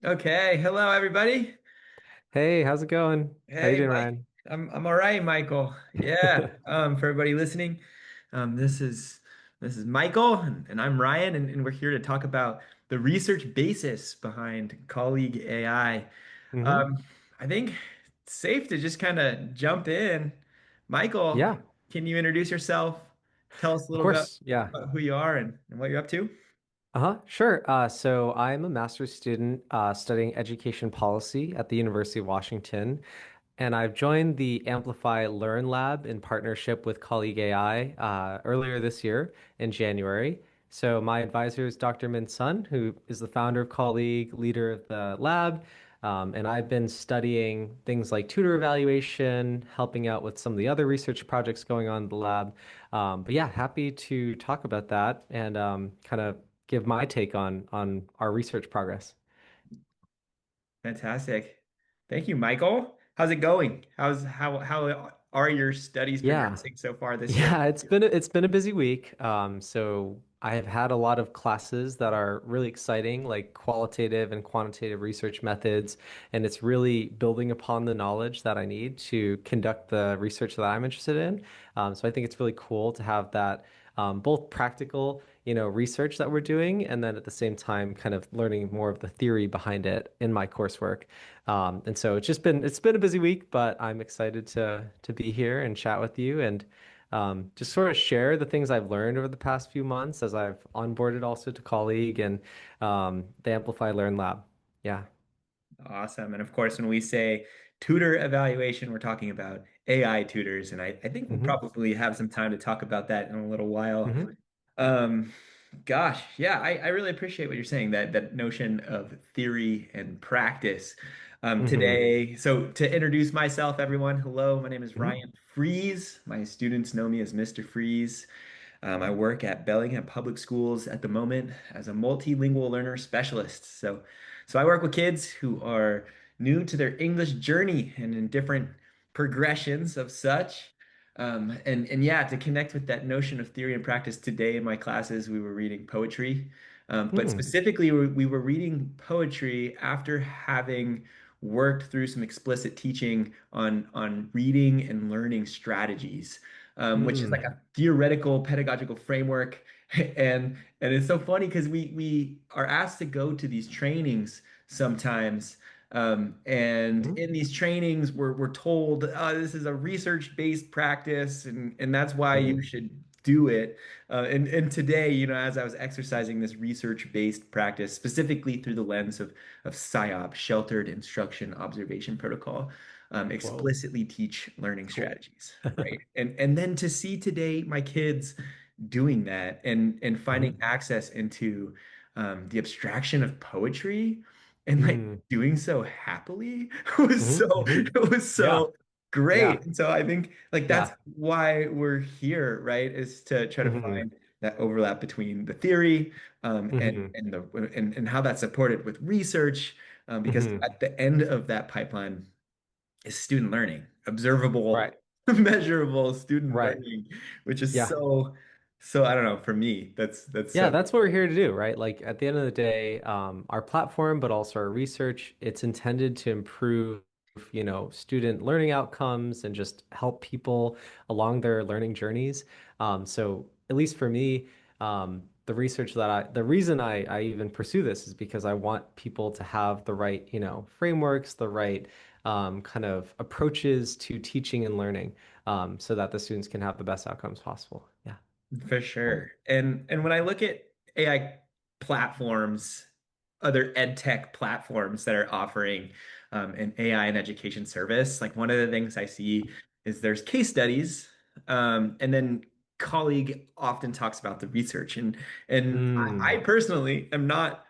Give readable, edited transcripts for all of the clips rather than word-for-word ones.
Okay, hello everybody. Hey, how's it going? How you Hey doing, Mike. Ryan? I'm all right, Michael. Yeah. For everybody listening, this is Michael and I'm Ryan and we're here to talk about the research basis behind colleague AI. hmm Um, I think it's safe to just kind of jump in. Michael, Yeah, can you introduce yourself? Tell us a of little bit course. Yeah. about who you are and what you're up to. Uh-huh. Sure. So I'm a master's student studying education policy at the University of Washington, and I've joined the Amplify Learn lab in partnership with Colleague AI earlier this year in January. So my advisor is Dr. Min Sun, who is the founder of Colleague, leader of the lab. And I've been studying things like tutor evaluation, helping out with some of the other research projects going on in the lab. But yeah, happy to talk about that and kind of give my take on our research progress. Fantastic. Thank you, Michael. How's it going? How are your studies Yeah. progressing so far this year? Yeah, it's been a busy week. So I have had a lot of classes that are really exciting, like qualitative and quantitative research methods, and it's really building upon the knowledge that I need to conduct the research that I'm interested in. So I think it's really cool to have that both practical, research that we're doing, and then at the same time, kind of learning more of the theory behind it in my coursework. And so it's been a busy week, but I'm excited to be here and chat with you and just sort of share the things I've learned over the past few months as I've onboarded also to Colleague and the Amplify Learn Lab. Yeah. Awesome. And of course, when we say tutor evaluation, we're talking about AI tutors. And I think we'll hmm probably have some time to talk about that in a little while. hmm Um, Gosh, yeah, I really appreciate what you're saying, that notion of theory and practice. hmm Today, so to introduce myself, everyone, hello, my name is hmm Ryan Freeze. My students know me as Mr. Freeze. I work at Bellingham Public Schools at the moment as a multilingual learner specialist. So I work with kids who are new to their English journey and in different progressions of such. And yeah, to connect with that notion of theory and practice, today in my classes, we were reading poetry. But hmm specifically, we were reading poetry after having worked through some explicit teaching on reading and learning strategies, which is like hmm a theoretical pedagogical framework. And it's so funny because we are asked to go to these trainings sometimes. And hmm in these trainings, we're told this is a research-based practice, and that's why you hmm should do it. And today, as I was exercising this research-based practice, specifically through the lens of SIOP, Sheltered Instruction Observation Protocol, Whoa, explicitly teach learning cool. strategies, right? And then to see today my kids doing that and finding hmm access into the abstraction of poetry and like hmm doing so happily was hmm so hmm it was Yeah. so great. Yeah. And so I think like that's Yeah. why we're here, right? Is to try to hmm find that overlap between the theory hmm and how that's supported with research. Because hmm at the end of that pipeline is student learning, observable, Right. measurable student Right. learning, which is Yeah. so I don't know, for me, that's Yeah, so that's what we're here to do, right? Like at the end of the day, our platform, but also our research, it's intended to improve, student learning outcomes and just help people along their learning journeys. So at least for me, the reason I even pursue this is because I want people to have the right, frameworks, the right kind of approaches to teaching and learning, so that the students can have the best outcomes possible. Yeah. for Cool. sure. And when I look at AI platforms, other ed tech platforms that are offering an AI and education service, like one of the things I see is there's case studies, and then colleague often talks about the research, and I Mm. personally am not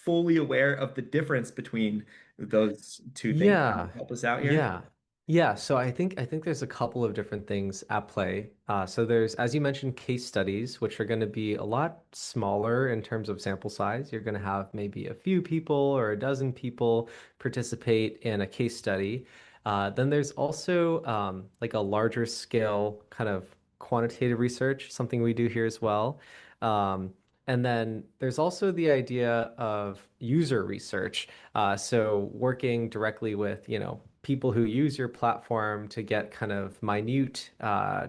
fully aware of the difference between those two things. Can you Yeah. help us out here? Yeah. Yeah. So I think there's a couple of different things at play. So there's, as you mentioned, case studies, which are going to be a lot smaller in terms of sample size. You're going to have maybe a few people or a dozen people participate in a case study. Then there's also like a larger scale kind of quantitative research, something we do here as well. Um, And then there's also the idea of user research. So working directly with, people who use your platform to get kind of minute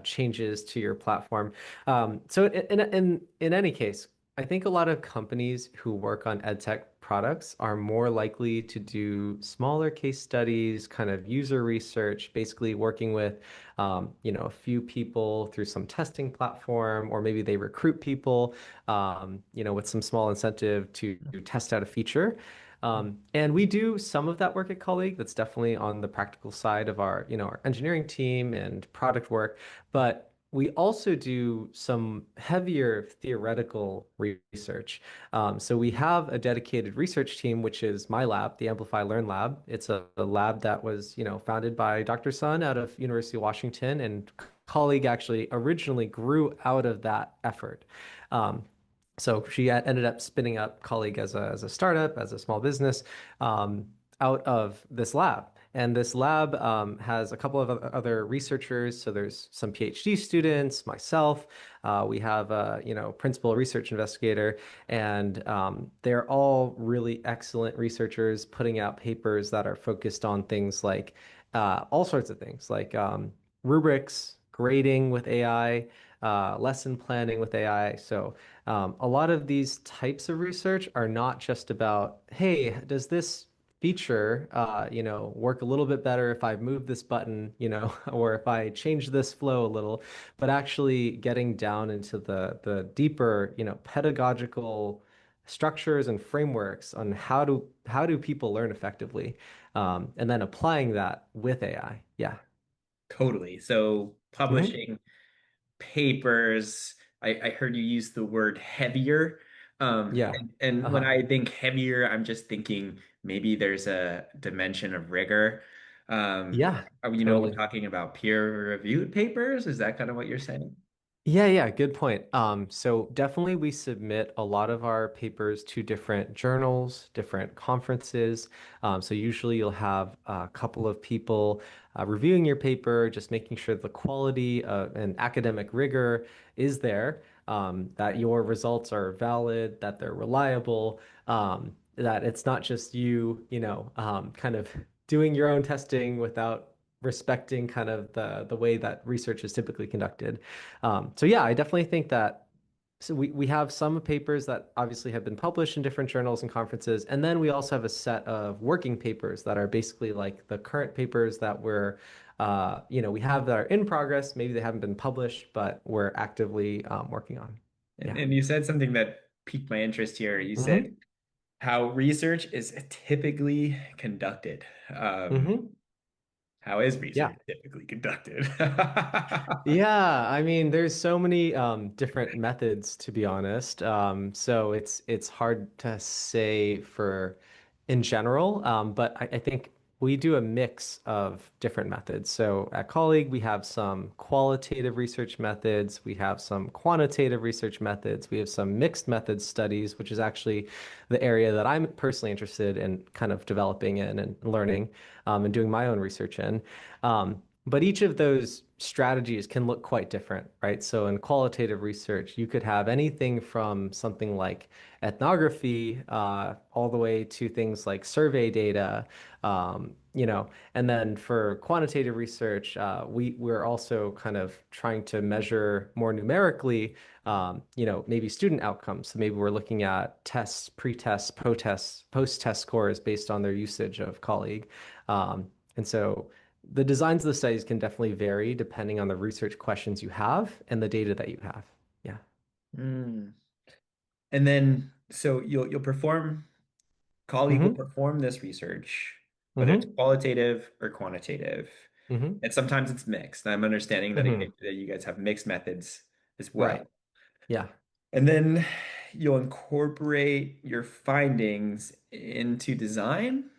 changes to your platform. So in any case, I think a lot of companies who work on edtech products are more likely to do smaller case studies, kind of user research, basically working with, a few people through some testing platform, or maybe they recruit people, with some small incentive to test out a feature. And we do some of that work at Colleague. That's definitely on the practical side of our engineering team and product work. But we also do some heavier theoretical research. So we have a dedicated research team, which is my lab, the Amplify Learn lab. It's a lab that was, founded by Dr. Sun out of University of Washington, and Colleague actually originally grew out of that effort. Um, so she ended up spinning up Colleague as a startup, as a small business, out of this lab. And this lab has a couple of other researchers. So there's some PhD students, myself. We have a principal research investigator, and they're all really excellent researchers, putting out papers that are focused on things like all sorts of things, like rubrics, grading with AI, lesson planning with AI. So a lot of these types of research are not just about, hey, does this feature, work a little bit better if I move this button, or if I change this flow a little, but actually getting down into the deeper, pedagogical structures and frameworks on how do people learn effectively, and then applying that with AI. Yeah. Totally. So Hmm. publishing papers. I heard you use the word heavier. Yeah. And when Uh-huh. I think heavier, I'm just thinking maybe there's a dimension of rigor. Yeah, We're totally. talking about peer-reviewed papers. Is that kind of what you're saying? Yeah, yeah, good point. So definitely we submit a lot of our papers to different journals, different conferences. So usually you'll have a couple of people reviewing your paper, just making sure the quality and academic rigor is there, that your results are valid, that they're reliable, that it's not just you, kind of doing your own testing without respecting kind of the way that research is typically conducted. So yeah, I definitely think that, so we have some papers that obviously have been published in different journals and conferences, and then we also have a set of working papers that are basically like the current papers that we have that are in progress. Maybe they haven't been published, but we're actively working on. And, Yeah. and you said something that piqued my interest here. You said Hmm. how research is typically conducted. Hmm. How is research Yeah. typically conducted? Yeah, I mean, there's so many different methods to be honest. So it's hard to say for in general, but I think we do a mix of different methods. So at Colleague, we have some qualitative research methods, we have some quantitative research methods, we have some mixed methods studies, which is actually the area that I'm personally interested in kind of developing in and learning, and doing my own research in. But each of those strategies can look quite different, right? So in qualitative research, you could have anything from something like ethnography, all the way to things like survey data, and then for quantitative research, we're also kind of trying to measure more numerically, maybe student outcomes. So maybe we're looking at tests, pre-tests, post-tests, post-test scores based on their usage of Colleague. And so the designs of the studies can definitely vary depending on the research questions you have and the data that you have. Yeah. Hmm. And then so you'll perform colleague will Hmm. perform this research, whether it's Hmm. qualitative or quantitative. Hmm. And sometimes it's mixed. I'm understanding that, Hmm. that you guys have mixed methods as Right. well. Yeah. And then you'll incorporate your findings into design.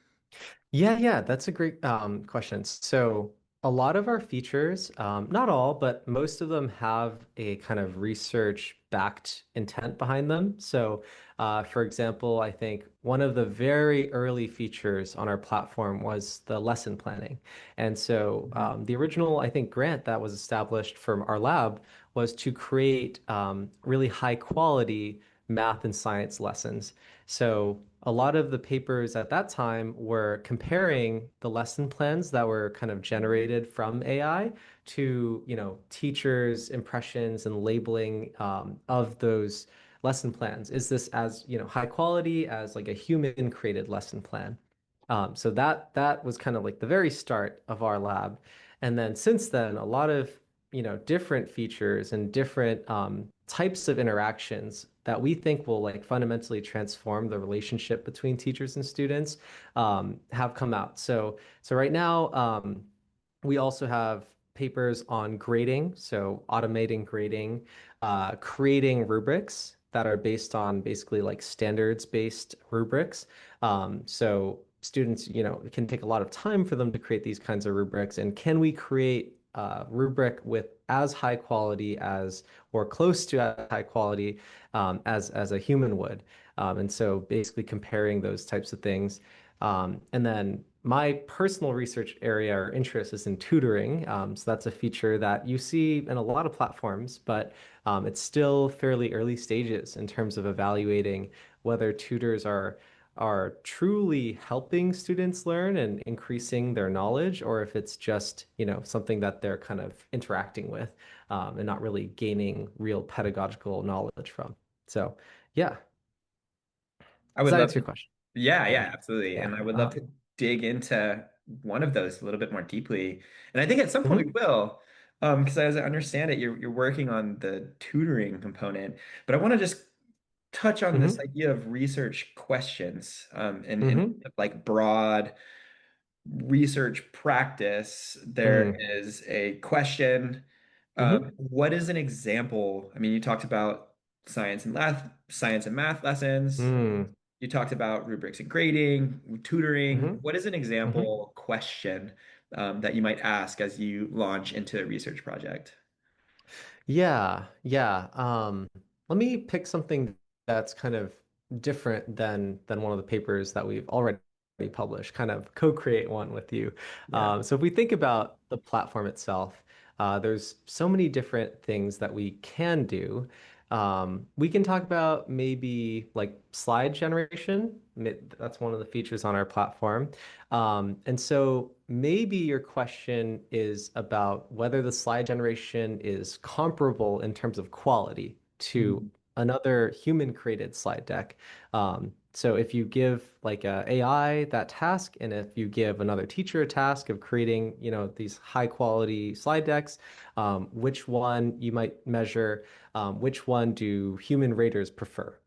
Yeah, yeah, that's a great question. So a lot of our features, not all, but most of them have a kind of research-backed intent behind them. So, for example, I think one of the very early features on our platform was the lesson planning. And so Mhm. the original, I think, grant that was established from our lab was to create really high quality math and science lessons. So a lot of the papers at that time were comparing the lesson plans that were kind of generated from AI to, teachers' impressions and labeling of those lesson plans. Is this as, high quality as like a human created lesson plan? So that was kind of like the very start of our lab. And then since then, a lot of, different features and different types of interactions that we think will like fundamentally transform the relationship between teachers and students have come out. So right now, we also have papers on grading, so automating grading, creating rubrics that are based on basically like standards-based rubrics. So students, it can take a lot of time for them to create these kinds of rubrics. And can we create a rubric with as high quality as, or close to as high quality as a human would? And so basically comparing those types of things. And then my personal research area or interest is in tutoring. So that's a feature that you see in a lot of platforms, but it's still fairly early stages in terms of evaluating whether tutors are truly helping students learn and increasing their knowledge, or if it's just, something that they're kind of interacting with and not really gaining real pedagogical knowledge from. So, yeah. I Does would that love answer to. your question? Yeah, Yeah. yeah, absolutely. Yeah. And I would love to dig into one of those a little bit more deeply. And I think at some point we Hmm. will, because as I understand it, you're working on the tutoring component. But I want to just touch on this Hmm. idea of research questions, and Hmm. like broad research practice. There Mm. is a question. Hmm. What is an example? I mean, you talked about science and math lessons. Mm. You talked about rubrics and grading, tutoring. Hmm. What is an Hmm. example question that you might ask as you launch into a research project? Yeah, yeah. Let me pick something that's kind of different than one of the papers that we've already published, kind of co-create one with you. Yeah. So if we think about the platform itself, there's so many different things that we can do. We can talk about maybe like slide generation. That's one of the features on our platform. And so maybe your question is about whether the slide generation is comparable in terms of quality to Mhm. another human created slide deck. So if you give like a AI that task, and if you give another teacher a task of creating, these high quality slide decks, which one you might measure, which one do human raters prefer?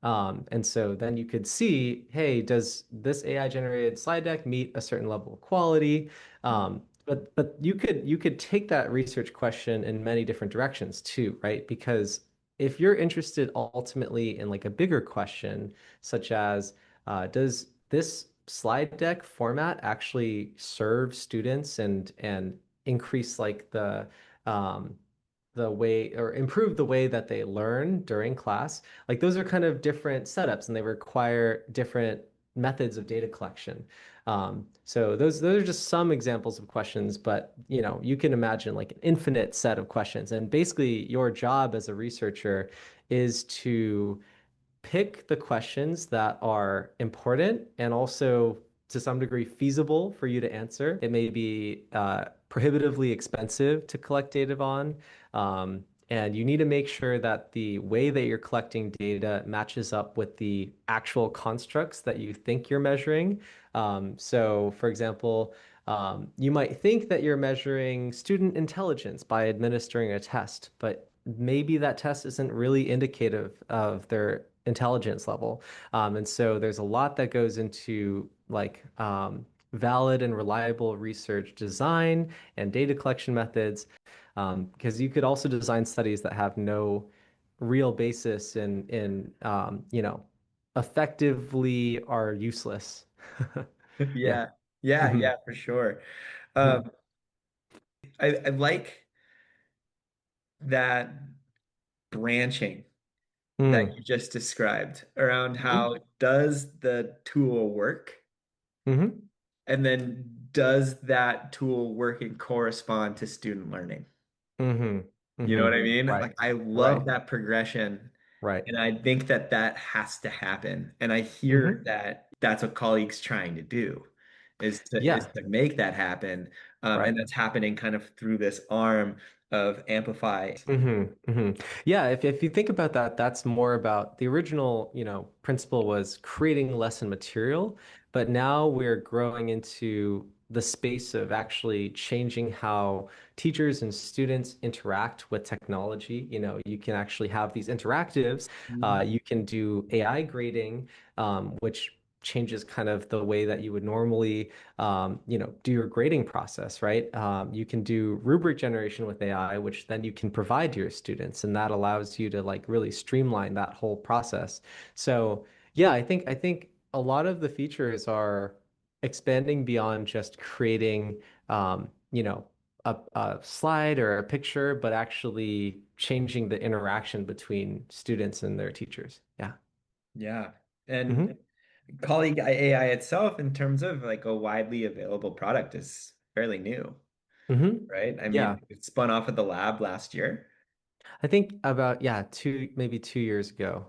And so then you could see, hey, does this AI generated slide deck meet a certain level of quality? But you could take that research question in many different directions too, right? Because if you're interested ultimately in like a bigger question, such as does this slide deck format actually serve students and increase like the way or improve the way that they learn during class. Like those are kind of different setups and they require different methods of data collection. So those are just some examples of questions, but you can imagine like an infinite set of questions. And basically your job as a researcher is to pick the questions that are important and also to some degree feasible for you to answer. It may be prohibitively expensive to collect data on. And you need to make sure that the way that you're collecting data matches up with the actual constructs that you think you're measuring. So, for example, you might think that you're measuring student intelligence by administering a test, but maybe that test isn't really indicative of their intelligence level. And so there's a lot that goes into like valid and reliable research design and data collection methods, because you could also design studies that have no real basis in effectively are useless. Yeah. Yeah. Yeah, Hmm. yeah, for sure. Hmm. Um, I like that branching that Hmm. you just described around Hmm. how does the tool work, Hmm. and then does that tool working correspond to student learning? Hmm. You know Hmm. what I mean? Right. Like I love Right. that progression. Right. And I think that that has to happen. And I hear Hmm. that that's what colleagues trying to do is Yeah. to make that happen. And Right. that's happening kind of through this arm of Amplify. Yeah, if you think about that, that's more about the original, principle was creating lesson material, but now we're growing into the space of actually changing how teachers and students interact with technology. You can actually have these interactives. You can do AI grading, which changes kind of the way that you would normally do your grading process, right? You can do rubric generation with AI, which then you can provide to your students, and that allows you to like really streamline that whole process. So yeah, I think a lot of the features are expanding beyond just creating, a slide or a picture, but actually changing the interaction between students and their teachers. Yeah. Yeah. And Hmm. colleague AI itself, in terms of like a widely available product, is fairly new, Hmm. right? I Yeah. mean, it spun off at the lab last year. I think about, yeah, maybe 2 years ago.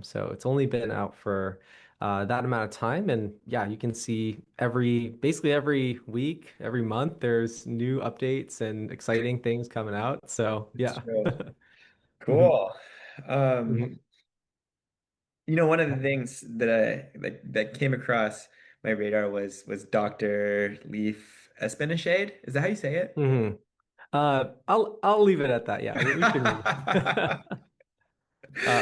So it's only been out for that amount of time. And yeah, you can see basically every week, every month, there's new updates and exciting things coming out. So It's yeah. true. Hmm. Cool. Um, Hmm. one of the things that came across my radar was Dr. Leaf Espinashade. Is that how you say it? Hmm. I'll leave it at that. Yeah, we can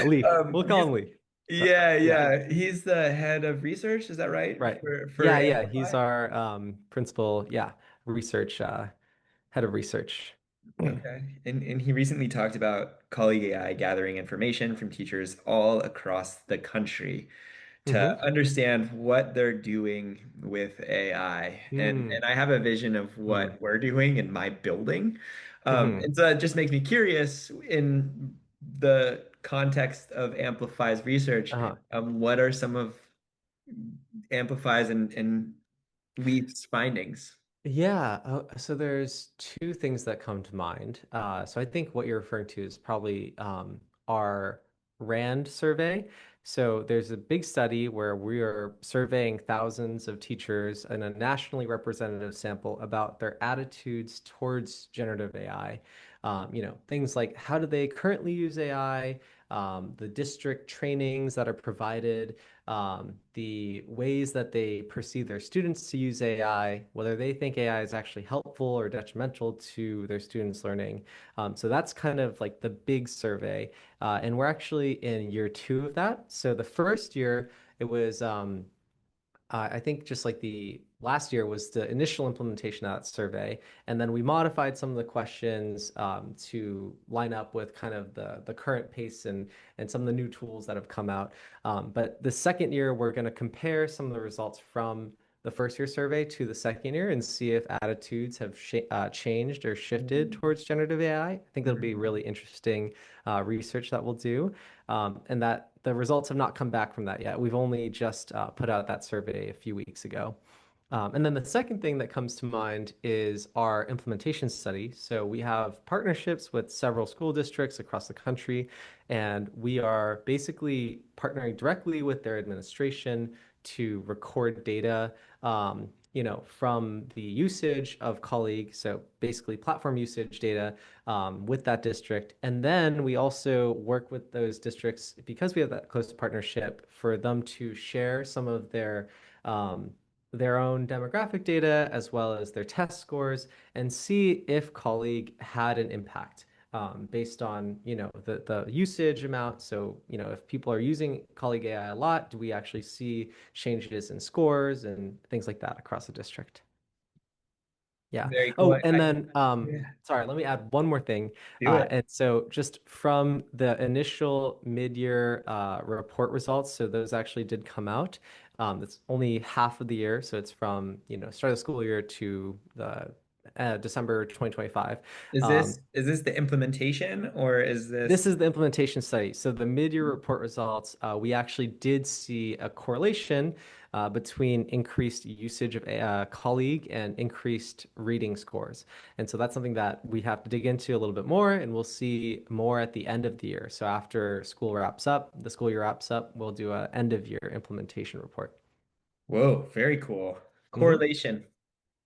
Leaf. We'll call He's him Leaf. yeah, Yeah. yeah. He's the head of research, is that right? Right. For Yeah, yeah. He's Amplify? our principal, yeah, research head of research. Okay. And he recently talked about colleague AI gathering information from teachers all across the country to Hmm. understand what they're doing with AI. And Mm. I have a vision of Hmm. what we're doing in my building. Hmm. And so it just makes me curious in the context of Amplify's research, Uh-huh. what are some of Amplify's and Leaf's findings? Yeah, so there's two things that come to mind. So I think what you're referring to is probably our RAND survey. So there's a big study where we are surveying thousands of teachers in a nationally representative sample about their attitudes towards generative AI. Things like how do they currently use AI, the district trainings that are provided, the ways that they perceive their students to use AI, whether they think AI is actually helpful or detrimental to their students' learning. So that's kind of like the big survey. And we're actually in year two of that. So the first year, it was I think just like the last year was the initial implementation of that survey, and then we modified some of the questions to line up with kind of the current pace and some of the new tools that have come out. But the second year, we're going to compare some of the results from the first year survey to the second year and see if attitudes have changed or shifted towards generative AI. I think that'll be really interesting research that we'll do and that the results have not come back from that yet. We've only just put out that survey a few weeks ago. And then the second thing that comes to mind is our implementation study. So we have partnerships with several school districts across the country, and we are basically partnering directly with their administration to record data, from the usage of colleagues. So basically platform usage data with that district. And then we also work with those districts because we have that close partnership for them to share some of their own demographic data as well as their test scores and see if colleague had an impact based on the usage amount. So if people are using colleague AI a lot, do we actually see changes in scores and things like that across the district? Yeah. Very cool. Oh, and then Yeah, sorry, let me add one more thing. do it. And so just from the initial mid-year report results, so those actually did come out. That's only half of the year, so it's from, start of the school year to the December 2025. Is this the implementation or is This this is the implementation study. So the mid-year report results, we actually did see a correlation between increased usage of colleague and increased reading scores. And so that's something that we have to dig into a little bit more, and we'll see more at the end of the year. So after school wraps up, the school year wraps up, we'll do a end of year implementation report. Whoa, very cool. Mhm. Correlation.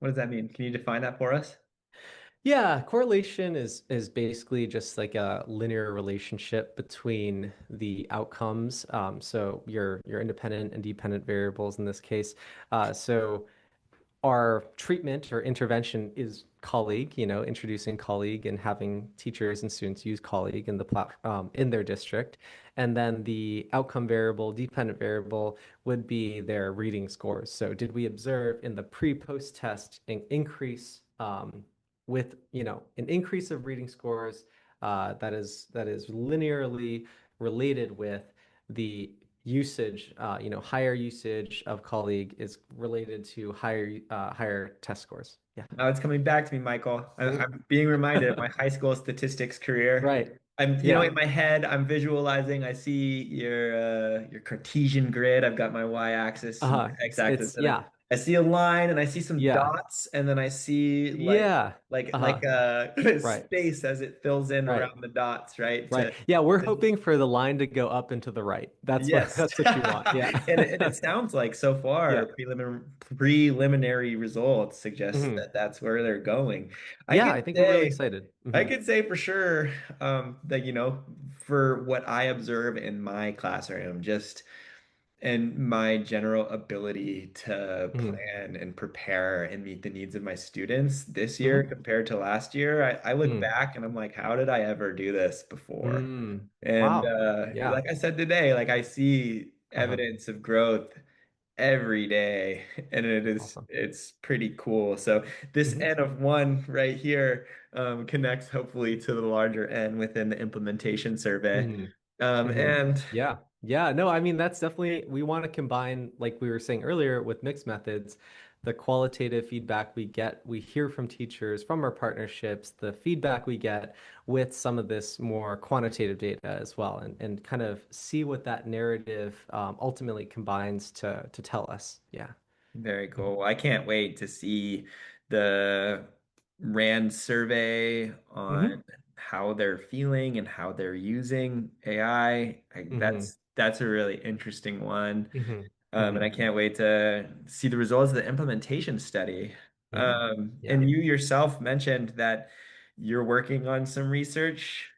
What does that mean? Can you define that for us? Yeah, correlation is basically just like a linear relationship between the outcomes. So your independent and dependent variables in this case. So our treatment or intervention is colleague, introducing colleague and having teachers and students use colleague in the in their district. And then the outcome variable, dependent variable would be their reading scores. So did we observe in the pre-post test an increase with, an increase of reading scores that is linearly related with the usage, higher usage of colleague is related to higher test scores. Yeah. Now it's coming back to me, Michael. Mhm. I'm being reminded of my high school statistics career. Right. In Yeah. my head, I'm visualizing. I see your Cartesian grid. I've got my y-axis and my x-axis, It's and yeah. I see a line, and I see some Yeah. dots, and then I see Yeah. Uh-huh. Right. space as it fills in Right. around the dots, right? Right. Yeah, we're hoping for the line to go up and to the right. That's what Yes. that's what you want. Yeah. And it sounds like so far Yeah. preliminary results suggest Hmm. that that's where they're going. I Yeah, could I think we're really say excited. I Hmm. could say for sure that for what I observe in my classroom, just and my general ability to Hmm. plan and prepare and meet the needs of my students this year Hmm. compared to last year, I look Hmm. back and I'm like, how did I ever do this before? Mm. And Wow. Yeah. like I said today, like I see Uh-huh. evidence of growth every day, and Awesome. it's pretty cool. So this Hmm. N of one right here connects hopefully to the larger N within the implementation survey. Hmm. Hmm. And Yeah. Yeah. No, I mean, that's definitely, we want to combine, like we were saying earlier, with mixed methods, the qualitative feedback we hear from teachers, from our partnerships, the feedback we get with some of this more quantitative data as well, and kind of see what that narrative ultimately combines to tell us. Yeah. very Mhm. cool. I can't wait to see the RAND survey Hmm. on how they're feeling and how they're using AI. Hmm. That's a really interesting one. Hmm. And I Hmm. can't wait to see the results of the implementation study. Yeah. And Yeah. you yourself mentioned that you're working on some research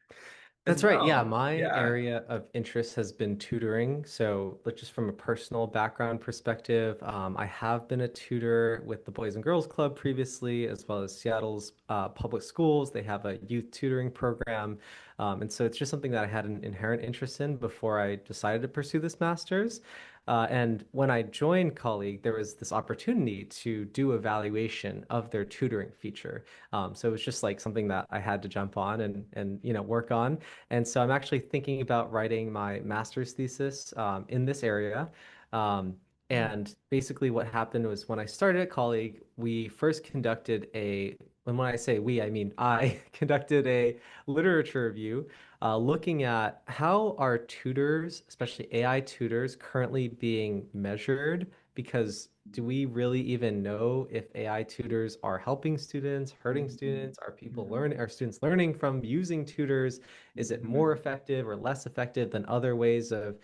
as That's right. Yeah, well. my Yeah. area of interest has been tutoring. So, like, just from a personal background perspective, I have been a tutor with the Boys and Girls Club previously, as well as Seattle's public schools. They have a youth tutoring program. And so it's just something that I had an inherent interest in before I decided to pursue this master's. And when I joined Colleague, there was this opportunity to do evaluation of their tutoring feature. So it was just like something that I had to jump on and work on. And so I'm actually thinking about writing my master's thesis in this area. Um, and basically, what happened was when I started at Colleague, we first conducted and when I say we, I mean I conducted a literature review looking at how are tutors, especially AI tutors, currently being measured. Because do we really even know if AI tutors are helping students, hurting Mhm. students? Mhm. Are students learning from using tutors? Is it more Mhm. effective or less effective than other ways of,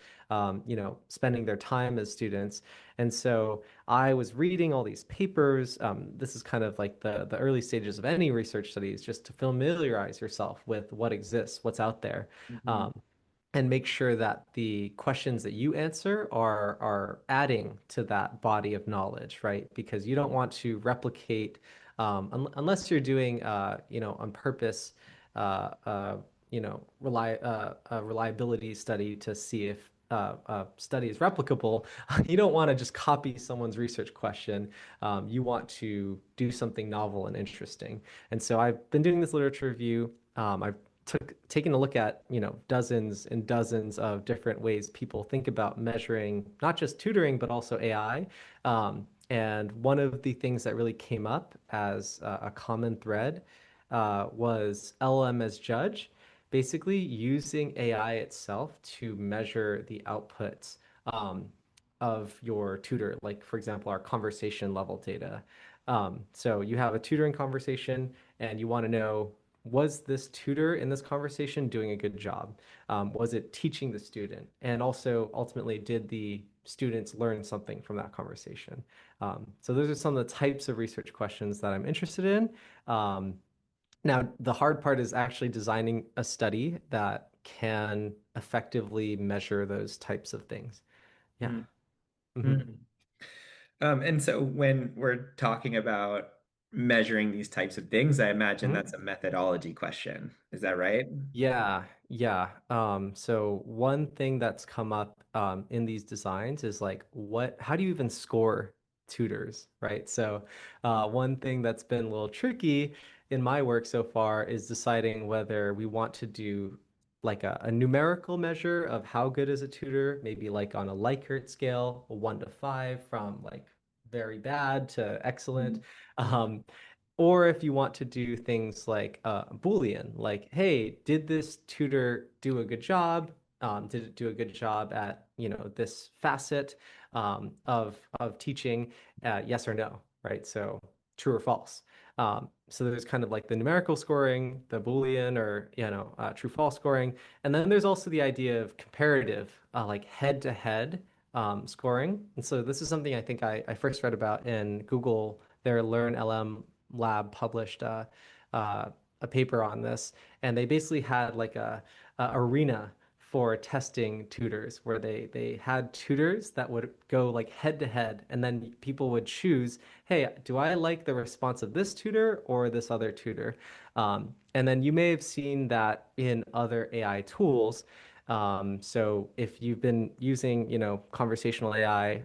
spending their time as students? And so I was reading all these papers. This is kind of like the early stages of any research studies, just to familiarize yourself with what exists, what's out there. Mhm. Um, and make sure that the questions that you answer are adding to that body of knowledge, right? Because you don't want to replicate unless you're doing on purpose a reliability study to see if a study is replicable. You don't want to just copy someone's research question. You want to do something novel and interesting. And so I've been doing this literature review. I've taking a look at, dozens and dozens of different ways people think about measuring not just tutoring, but also AI. And one of the things that really came up as a common thread was LM as judge, basically using AI itself to measure the outputs of your tutor, like, for example, our conversation level data. So you have a tutoring conversation and you want to know, was this tutor in this conversation doing a good job? Was it teaching the student? And also, ultimately, did the students learn something from that conversation? So those are some of the types of research questions that I'm interested in. Um, Now, the hard part is actually designing a study that can effectively measure those types of things. Yeah. Mm. Hmm. Mm. And so when we're talking about measuring these types of things, I imagine that's a methodology question. Is that right? Yeah, yeah. So one thing that's come up in these designs is like, how do you even score tutors, right? So one thing that's been a little tricky in my work so far is deciding whether we want to do like a numerical measure of how good is a tutor, maybe like on a Likert scale, a 1 to 5, from like very bad to excellent. Mhm. Um, or if you want to do things like Boolean, like, hey, did this tutor do a good job? Did it do a good job at, this facet of teaching? Yes or no, right? So true or false. So there's kind of like the numerical scoring, the Boolean or, true false scoring. And then there's also the idea of comparative, like head-to-head scoring. And so this is something I think I first read about in Google. Their Learn LM lab published uh, a paper on this, and they basically had like a arena for testing tutors, where they had tutors that would go like head to head, and then people would choose, hey, do I like the response of this tutor or this other tutor? And then you may have seen that in other AI tools. So if you've been using, conversational AI,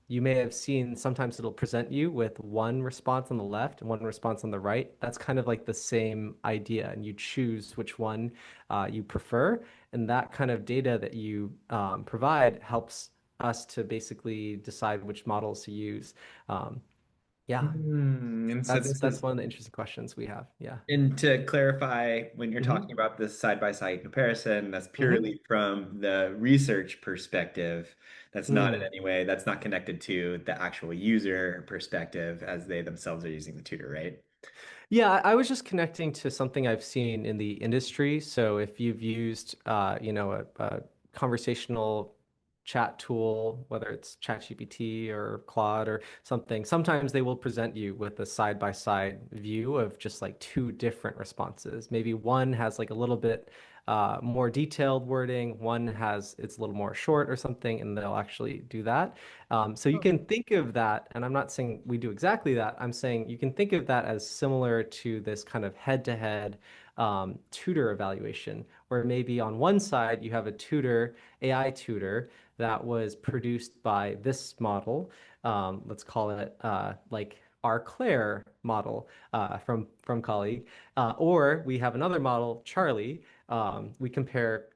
you may have seen sometimes it'll present you with one response on the left and one response on the right. That's kind of like the same idea, and you choose which one you prefer. And that kind of data that you provide helps us to basically decide which models to use. Um, yeah, And so that's this that's is, one of the interesting questions we have. Yeah. and to clarify, when you're Hmm. talking about this side-by-side comparison, that's Hmm. purely from the research perspective. That's not in Mm. any way, that's not connected to the actual user perspective as they themselves are using the tutor, right? Yeah, I was just connecting to something I've seen in the industry. So if you've used, a conversational chat tool, whether it's ChatGPT or Claude or something, sometimes they will present you with a side-by-side view of just like two different responses. Maybe one has like a little bit more detailed wording, one has it's a little more short or something, and they'll actually do that. So you can think of that, and I'm not saying we do exactly that. I'm saying you can think of that as similar to this kind of head-to-head tutor evaluation, where maybe on one side you have a tutor, AI tutor, that was produced by this model. Let's call it like our Claire model from colleague, or we have another model, Charlie. We compare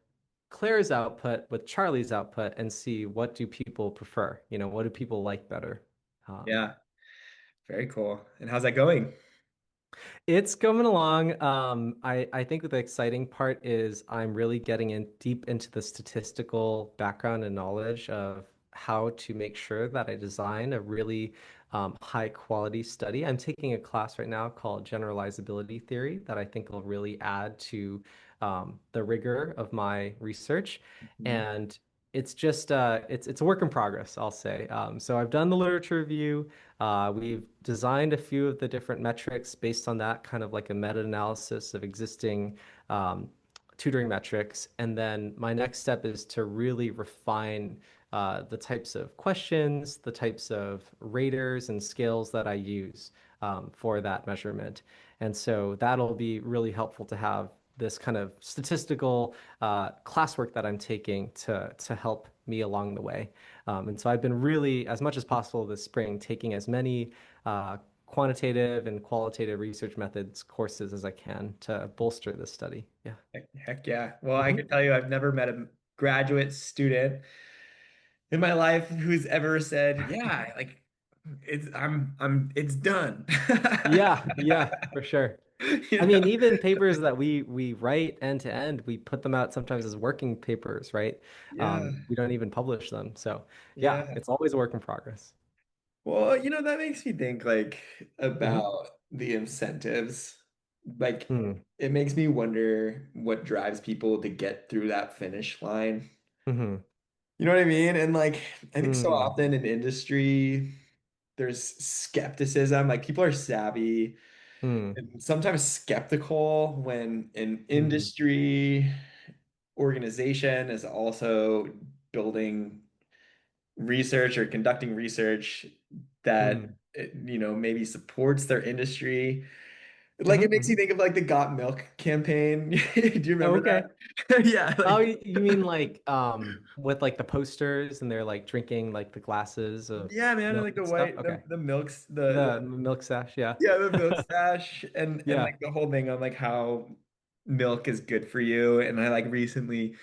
Claire's output with Charlie's output and see what do people prefer? What do people like better? Um, Yeah, very cool. And how's that going? It's coming along. I think the exciting part is I'm really getting in deep into the statistical background and knowledge of how to make sure that I design a really high quality study. I'm taking a class right now called Generalizability Theory that I think will really add to the rigor of my research. Mhm. And it's just it's a work in progress, I'll say. So I've done the literature review. We've designed a few of the different metrics based on that, kind of like a meta-analysis of existing um, tutoring metrics. And then my next step is to really refine the types of questions, the types of raters and scales that I use for that measurement. And so that'll be really helpful to have this kind of statistical classwork that I'm taking to help me along the way. And so I've been really, as much as possible this spring, taking as many quantitative and qualitative research methods courses as I can to bolster this study. Yeah. Heck yeah. Well, I can Hmm. tell you, I've never met a graduate student in my life who's ever said, yeah, like it's done. Yeah, yeah, for sure. I You know? mean, even papers that we write end to end, we put them out sometimes as working papers, right? Yeah, We don't even publish them. So yeah, yeah. it's always a work in progress. Well, that makes me think like Hmm. about the incentives. Like Hmm. it makes me wonder what drives people to get through that finish line. Hmm. You know what I mean? And like I think so Hmm. often in industry there's skepticism. Like people are savvy Hmm. and sometimes skeptical when an Hmm. industry organization is also building research or conducting research that Hmm. maybe supports their industry. Like Hmm. it makes you Hmm. think of like the Got Milk campaign. Do you Oh, remember okay. that? Yeah, Oh, like you mean like with like the posters and they're like drinking like the glasses of yeah, man, milk like the and stuff? white Okay. the milks The milk sash, yeah. yeah, the milk stash and Yeah. like the whole thing on like how milk is good for you. And I like recently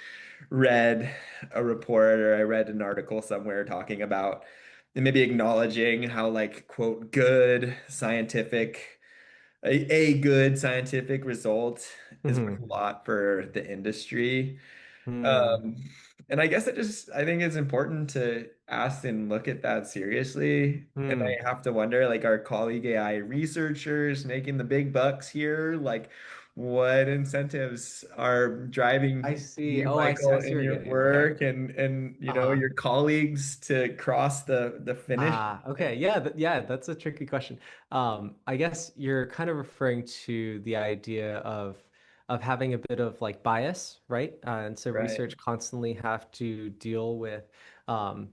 read a report or I read an article somewhere talking about and maybe acknowledging how like quote good scientific a good scientific result is worth Hmm. a lot for the industry. Hmm. Um, and I guess I think it's important to ask and look at that seriously. And Hmm. I have to wonder, like, our colleague AI researchers making the big bucks here, like, what incentives are I driving see. you, Oh, I Michael, see in where you're your getting at. Okay. work and Uh-huh. your colleagues to cross the finish Ah, line? okay. Yeah, yeah, that's a tricky question. I guess you're kind of referring to the idea of having a bit of like bias, right? And so Right. research constantly have to deal with um,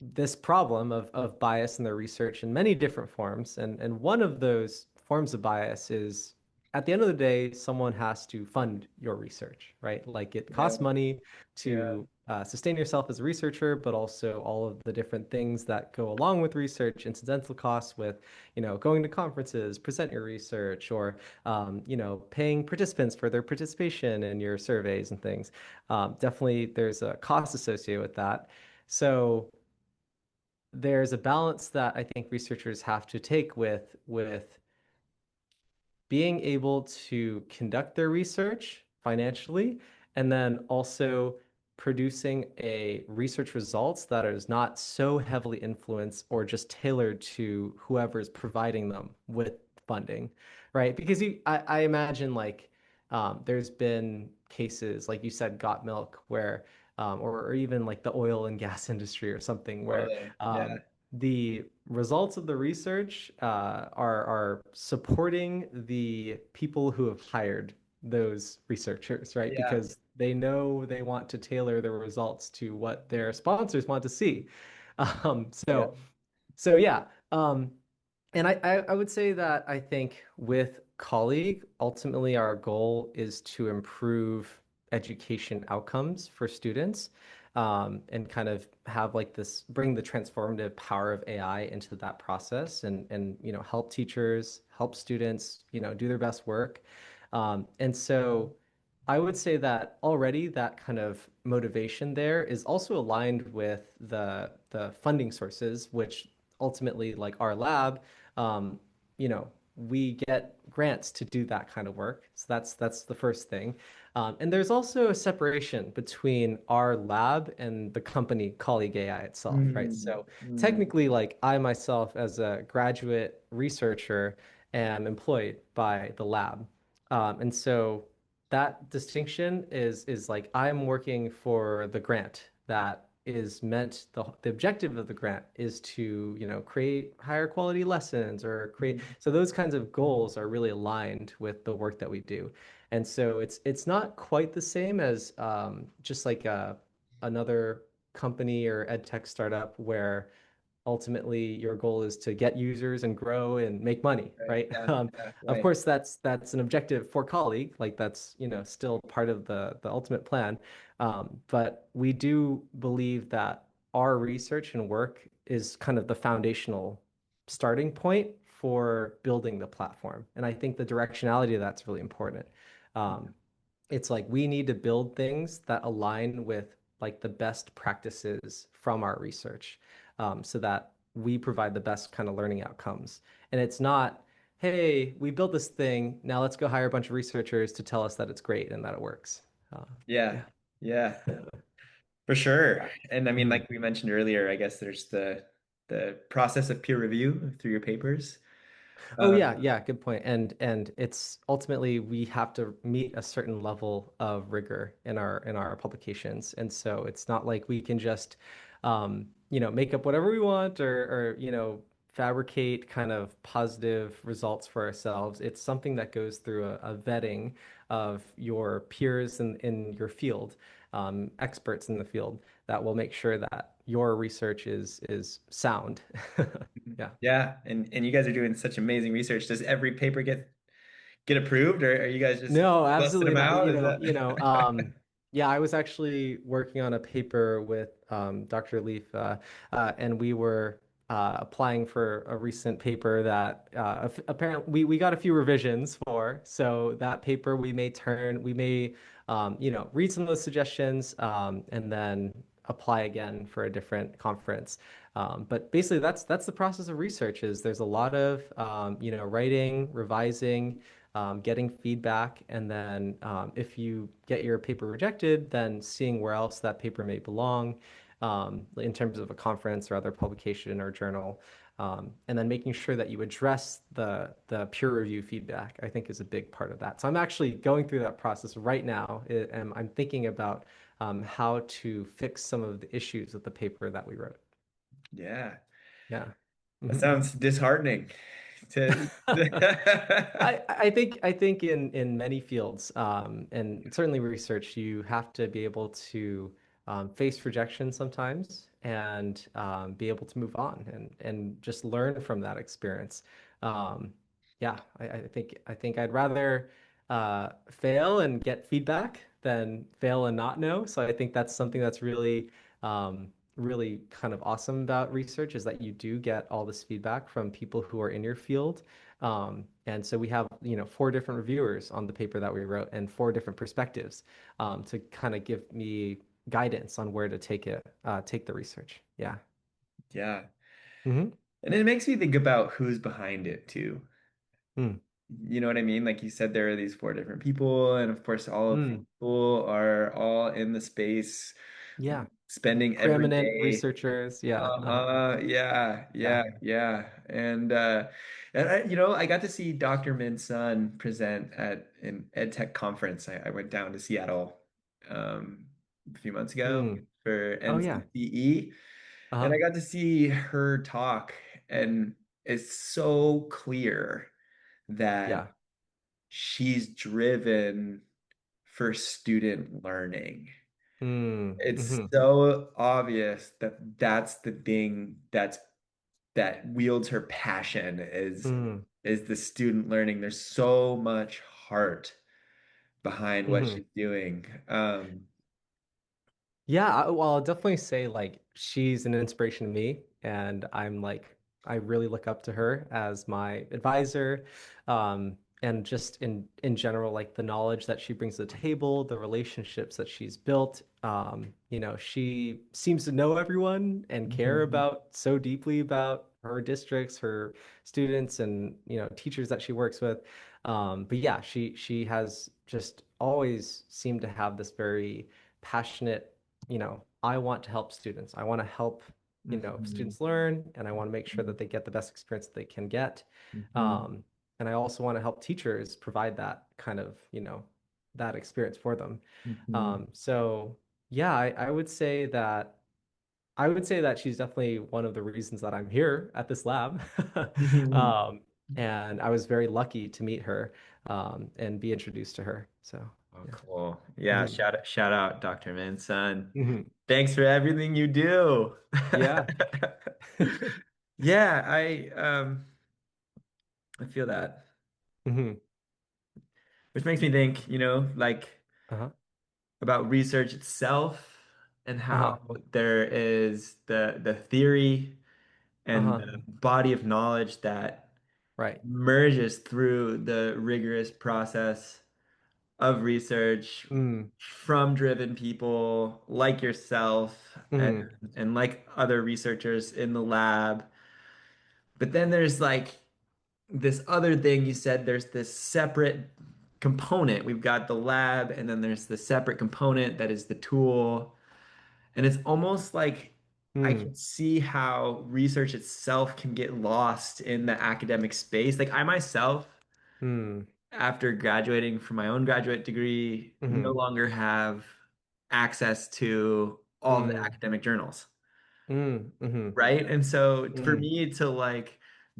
this problem of bias in their research in many different forms. And one of those forms of bias is at the end of the day, someone has to fund your research, right? Like it Yeah. costs money Yeah. to sustain yourself as a researcher, but also all of the different things that go along with research, incidental costs with, going to conferences, present your research, or, paying participants for their participation in your surveys and things. Definitely, there's a cost associated with that. So there's a balance that I think researchers have to take with being able to conduct their research financially and then also producing a research results that is not so heavily influenced or just tailored to whoever is providing them with funding, right? Because I imagine like there's been cases like you said, Got Milk, where or even like the oil and gas industry or something where Totally. Yeah. the results of the research are supporting the people who have hired those researchers, right? Yeah. Because they know they want to tailor their results to what their sponsors want to see. Um, Yeah. so so yeah, and I would say that I think with colleague, ultimately our goal is to improve education outcomes for students, and kind of have like this bring the transformative power of AI into that process and help teachers, help students, do their best work. And so I would say that already that kind of motivation there is also aligned with the funding sources, which ultimately, like our lab, um, we get grants to do that kind of work. So that's the first thing. And there's also a separation between our lab and the company Colleague AI itself, right? Mm, So mm, technically, like I myself, as a graduate researcher, am employed by the lab. And so that distinction is like I'm working for the grant that is meant the objective of the grant is to, create higher quality lessons or create mm, so those kinds of goals are really aligned with the work that we do. And so it's not quite the same as just like another company or ed tech startup where ultimately your goal is to get users and grow and make money, right. right? Yeah. Yeah. Of Right. course, that's an objective for colleague, like that's still part of the ultimate plan. But we do believe that our research and work is kind of the foundational starting point for building the platform, and I think the directionality of that's really important. Um, it's like we need to build things that align with like the best practices from our research, so that we provide the best kind of learning outcomes. And it's not, hey, we built this thing, now let's go hire a bunch of researchers to tell us that it's great and that it works. Uh, Yeah. yeah. Yeah. For sure. Yeah. And I mean, Mhm. like we mentioned earlier, I guess there's the process of peer review through your papers. Oh Um, yeah, yeah, good point. And it's ultimately we have to meet a certain level of rigor in our publications. And so it's not like we can just make up whatever we want or fabricate kind of positive results for ourselves. It's something that goes through a vetting of your peers in your field, experts in the field that will make sure that your research is sound. Yeah. yeah, and you guys are doing such amazing research. Does every paper get approved, or are you guys just No, busting absolutely them not. out? Is that Yeah, I was actually working on a paper with Dr. Leaf, and we were applying for a recent paper that apparently we got a few revisions for. So that paper we may, read some of those suggestions and then apply again for a different conference. But basically, that's the process of research. Is there's a lot of writing, revising, getting feedback, and then if you get your paper rejected, then seeing where else that paper may belong in terms of a conference or other publication or journal, and then making sure that you address the peer review feedback, I think is a big part of that. So I'm actually going through that process right now, and I'm thinking about how to fix some of the issues with the paper that we wrote. yeah. Yeah. That Mhm. sounds disheartening to I think in many fields, and certainly research, you have to be able to face rejection sometimes and be able to move on and just learn from that experience. Um, yeah, I think I'd rather fail and get feedback than fail and not know. So I think that's something that's really kind of awesome about research is that you do get all this feedback from people who are in your field. And so we have, four different reviewers on the paper that we wrote and four different perspectives to kind of give me guidance on where to take the research. Yeah. yeah. Hmm. And it makes me think about who's behind it too. Mm. You know what I mean? Like you said, there are these four different people, and of course, all of the Mm. people are all in the space, Yeah. spending every Preeminent day. researchers. Yeah. Yeah, Yeah. and I got to see Dr. Min's son present at an ed tech conference. I went down to Seattle a few months ago Mm. for Oh, yeah. NCCE, and I Uh-huh. got to see her talk, and it's so clear that Yeah. she's driven for student learning. Mm. It's Hmm. so obvious that that's the thing that wields her passion Mm. is the student learning. There's so much heart behind what Hmm. she's doing. Yeah, well, I'll definitely say like she's an inspiration to me, and I really look up to her as my advisor, and just in general, like the knowledge that she brings to the table, the relationships that she's built. She seems to know everyone and care Mhm. about so deeply about her districts, her students, and teachers that she works with. But yeah, she has just always seemed to have this very passionate, I want to help students. I want to help, Mhm. students learn, and I want to make sure that they get the best experience that they can get. Mhm. Um, and I also want to help teachers provide that kind of, that experience for them. Mhm. So yeah, I would say that she's definitely one of the reasons that I'm here at this lab. Mhm. Um, and I was very lucky to meet her, and be introduced to her. So Oh, yeah. cool. Yeah, Mhm. shout out Dr. Minson. Mhm. Thanks for everything you do. Yeah. Yeah, I feel that. Hmm. Which makes me think, like Uh-huh. about research itself and how Uh-huh. there is the theory and Uh-huh. the body of knowledge that Right. merges through the rigorous process of research Mm. from driven people like yourself Mm. and like other researchers in the lab. But then there's like this other thing you said there's this separate component. We've got the lab, and then there's the separate component that is the tool. And it's almost like I Hmm. can see how research itself can get lost in the academic space. Like I myself, Hmm. after graduating from my own graduate degree, no Hmm. longer have access to all of the Hmm. academic journals, Hmm. Hmm. right? And so for Hmm. me to like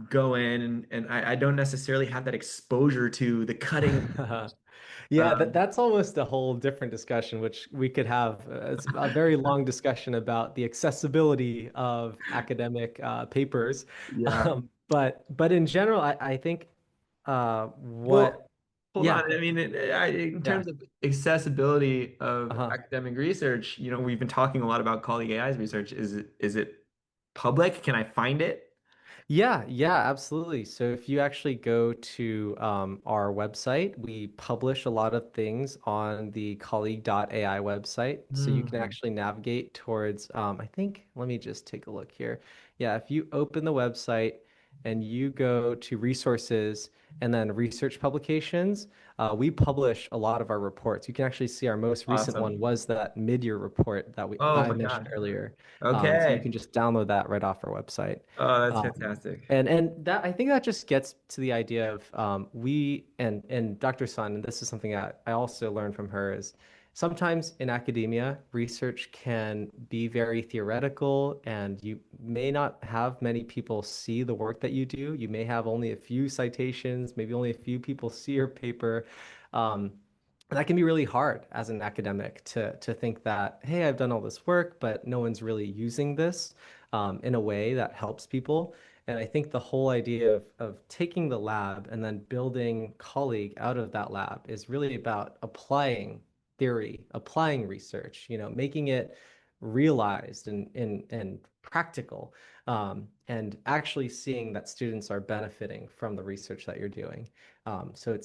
go in and I don't necessarily have that exposure to the cutting edge. Yeah, Um, that's almost a whole different discussion, which we could have it's a very long discussion about the accessibility of academic papers. yeah. But in general, I think what, Well, hold yeah, on. I mean, in yeah, terms of accessibility of uh-huh. academic research, we've been talking a lot about colleague AI's research. Is it public? Can I find it? Yeah, yeah, absolutely. So if you actually go to our website, we publish a lot of things on the colleague.ai website. So you can Hmm. actually navigate towards, I think, let me just take a look here. Yeah, if you open the website and you go to resources and then research publications, we publish a lot of our reports. You can actually see our most recent one Awesome. was that mid-year report Oh that I my mentioned God. earlier. So you can Okay. just download that right off our website. Oh, that's Um, fantastic. and that I think that just gets to the idea of we and Dr. Sun, and this is something that I also learned from her, is sometimes in academia, research can be very theoretical, and you may not have many people see the work that you do. You may have only a few citations, maybe only a few people see your paper. Um, and that can be really hard as an academic to think that, hey, I've done all this work, but no one's really using this in a way that helps people. And I think the whole idea of taking the lab and then building colleague out of that lab is really about applying theory, applying research, making it realized and practical, and actually seeing that students are benefiting from the research that you're doing. So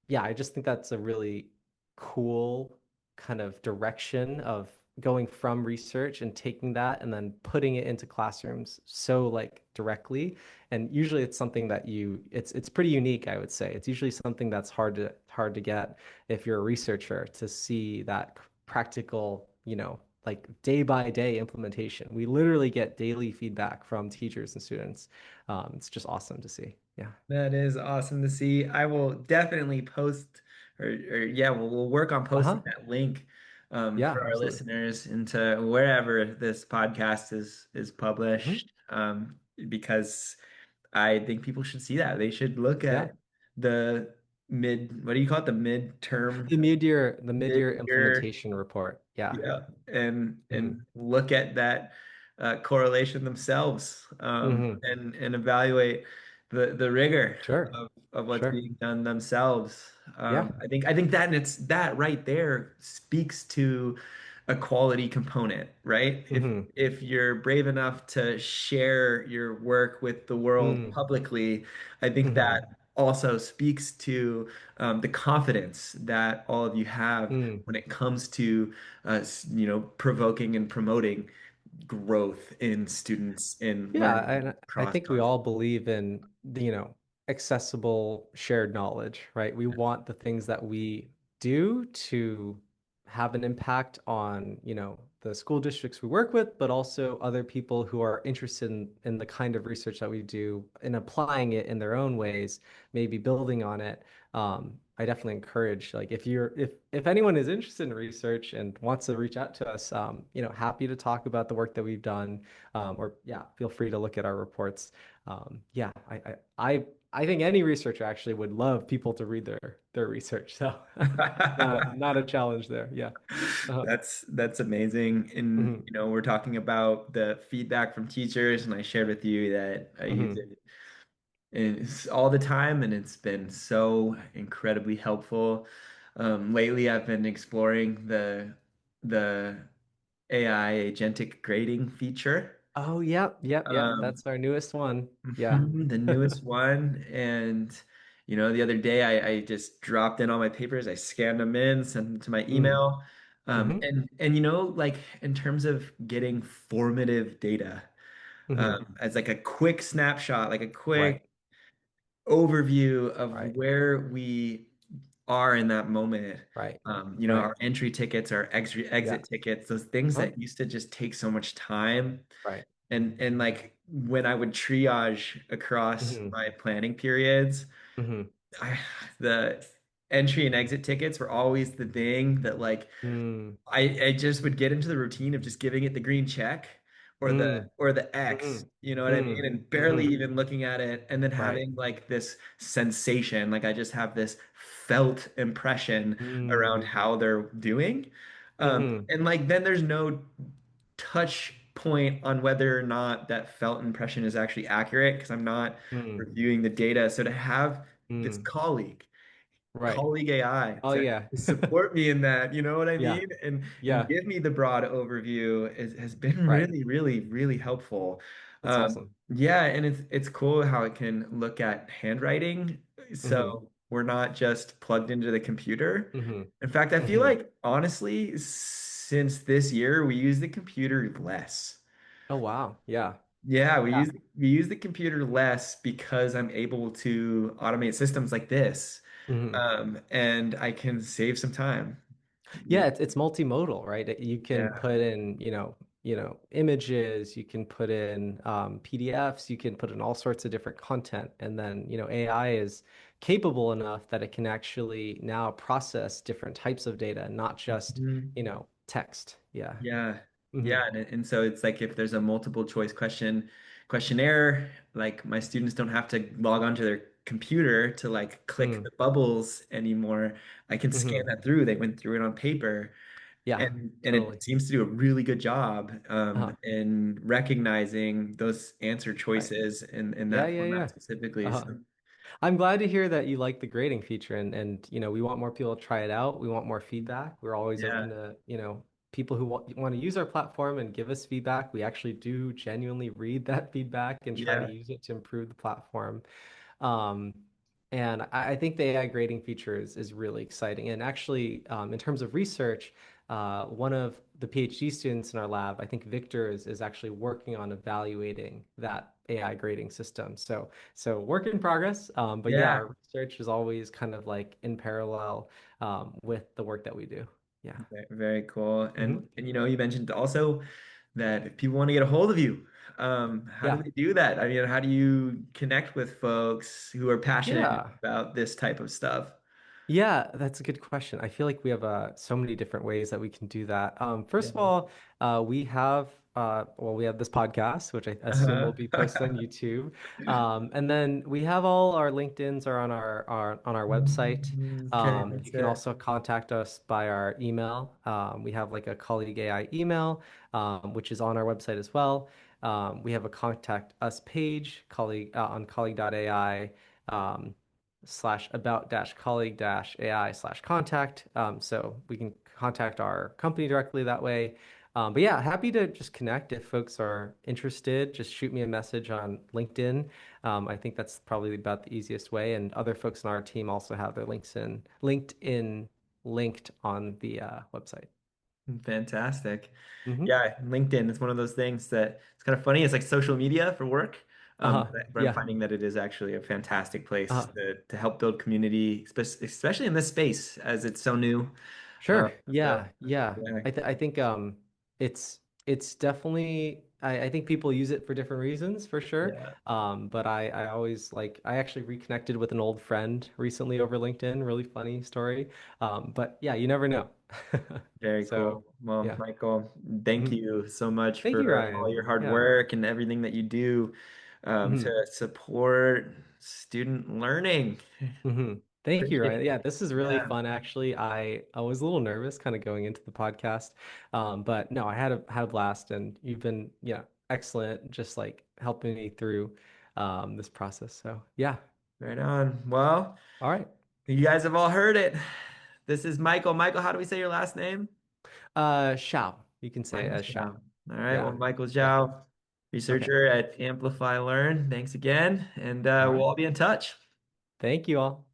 yeah, I just think that's a really cool kind of direction of going from research and taking that and then putting it into classrooms so like directly. And usually it's something that it's pretty unique, I would say. It's usually something that's hard to get if you're a researcher to see that practical, like day by day implementation. We literally get daily feedback from teachers and students. It's just awesome to see. Yeah. That is awesome to see. I will definitely post, or yeah, we'll work on posting Uh-huh. that link Yeah, for our absolutely. listeners into wherever this podcast is Hmm. published, because I think people should see that. They should look Yeah. at the what do you call it? The midterm, The mid-year mid-year. implementation report. Yeah. Yeah, and Hmm. look at that correlation themselves, Hmm. and evaluate the rigor Sure. of what's Sure. being done themselves. Yeah. I think that and it's that right there speaks to a quality component, right? If Hmm. if you're brave enough to share your work with the world Mm. publicly, I think Hmm. that also speaks to the confidence that all of you have Mm. when it comes to provoking and promoting growth in students in Yeah, learning I across think we content. all believe in accessible shared knowledge, right? We want the things that we do to have an impact on, the school districts we work with, but also other people who are interested in the kind of research that we do and applying it in their own ways, maybe building on it. I definitely encourage, like, if anyone is interested in research and wants to reach out to us, happy to talk about the work that we've done, or yeah, feel free to look at our reports. Yeah, I think any researcher actually would love people to read their research. So not a challenge there. Yeah. Uh, That's amazing. And mhm, we're talking about the feedback from teachers, and I shared with you that I use mhm, it all the time, and it's been so incredibly helpful. Lately, I've been exploring the AI agentic grading feature. Oh, yep, yep, yep. Um, That's our newest one. Yeah. the newest one. And, the other day I just dropped in all my papers. I scanned them in, sent them to my Mm, email. hmm. And like in terms of getting formative data, Hmm. as like a quick snapshot, like a Right. quick overview of Right. where we are in that moment. Right. Our Right. entry tickets, our Yeah. exit tickets, those things Huh? that used to just take so much time. Right. And like when I would triage across Hmm. my planning periods, Hmm. I, the entry and exit tickets were always the thing that like Mm. I just would get into the routine of just giving it the green check Mm. or the X, Hmm. you know what I mean? Mm. And barely Hmm. even looking at it and then Right. having like this sensation, like I just have this felt impression around Mm. how they're doing. Hmm. And like then there's no touch point on whether or not that felt impression is actually accurate because I'm not Mm. reviewing the data. So to have this Mm. Right. colleague AI Oh yeah. to support me in that, you know what I Yeah. mean? And Yeah. give me the broad overview has been Right. really, really, really helpful. That's awesome. Yeah, and it's cool how it can look at handwriting. Hmm. So we're not just plugged into the computer. Hmm. In fact, I feel Hmm. like honestly, since this year, we use the computer less. Oh wow. Yeah. Yeah, Yeah. we use the computer less because I'm able to automate systems like this, Hmm. and I can save some time. Yeah, it's multimodal, right? You can Yeah. put in, images, you can put in PDFs, you can put in all sorts of different content, and then, AI is capable enough that it can actually now process different types of data, not just, Mhm. text. Yeah. Yeah. Hmm. Yeah, and so it's like if there's a multiple choice questionnaire, like my students don't have to log onto their computer to like click Hmm. the bubbles anymore. I can scan Hmm. that through. They went through it on paper. Yeah, And totally. it seems to do a really good job Uh-huh. in recognizing those answer Right. choices in Yeah, that yeah, format yeah. specifically. Uh-huh. So I'm glad to hear that you like the grading feature and we want more people to try it out. We want more feedback. We're always open yeah, to, people who want to use our platform and give us feedback. We actually do genuinely read that feedback and try to yeah, use it to improve the platform. Um, and I think the AI grading feature is really exciting. And actually, in terms of research, one of the PhD students in our lab, I think Victor is actually working on evaluating that AI grading system. So work in progress. But yeah, yeah. our research is always kind of like in parallel with the work that we do. Yeah. Very cool. Hmm. And you mentioned also that if people want to get a hold of you, how do Yeah. they do that? I mean, how do you connect with folks who are passionate Yeah. about this type of stuff? Yeah, that's a good question. I feel like we have so many different ways that we can do that. First of Yeah. all, we have this podcast, which I assume will Uh-huh. be posted on YouTube, and then we have all our LinkedIn's are on our website. Okay, You that's can it. also contact us by our email. We have like a colleague AI email, which is on our website as well. We have a contact us page, colleague on colleague.ai. Um, slash about dash colleague dash AI slash contact. So we can contact our company directly that way. But yeah, happy to just connect if folks are interested. Just shoot me a message on LinkedIn. I think that's probably about the easiest way. And other folks on our team also have their LinkedIn linked on the website. Fantastic. Hmm. Yeah, LinkedIn is one of those things that it's kind of funny. It's like social media for work. Uh-huh. But I'm Yeah. finding that it is actually a fantastic place Uh-huh. to help build community, especially in this space as it's so new. Sure. So Yeah. Yeah. yeah, I think it's definitely I think people use it for different reasons for sure. yeah, But I always like I actually reconnected with an old friend recently over LinkedIn. Really funny story. But yeah, you never know. very So cool. Well, yeah. Michael, thank Mhm. you so much Thank you, for all Ryan. your hard Yeah. work and everything that you do Hmm. to support student learning. Hmm. Thank you, Appreciate Ryan. Yeah, it. this is really Yeah. fun actually. I was a little nervous kind of going into the podcast. But no, I had a blast and you've been, excellent just like helping me through this process. So, yeah. Right on. Well, All right. you guys have all heard it. This is Michael. Michael, how do we say your last name? Xiao. You can say it Michael as Xiao. Xiao. All right. Well, Yeah. Michael Yeah. Xiao, Okay. researcher at Amplify Learn. Thanks again. And All we'll right. all be in touch. Thank you all.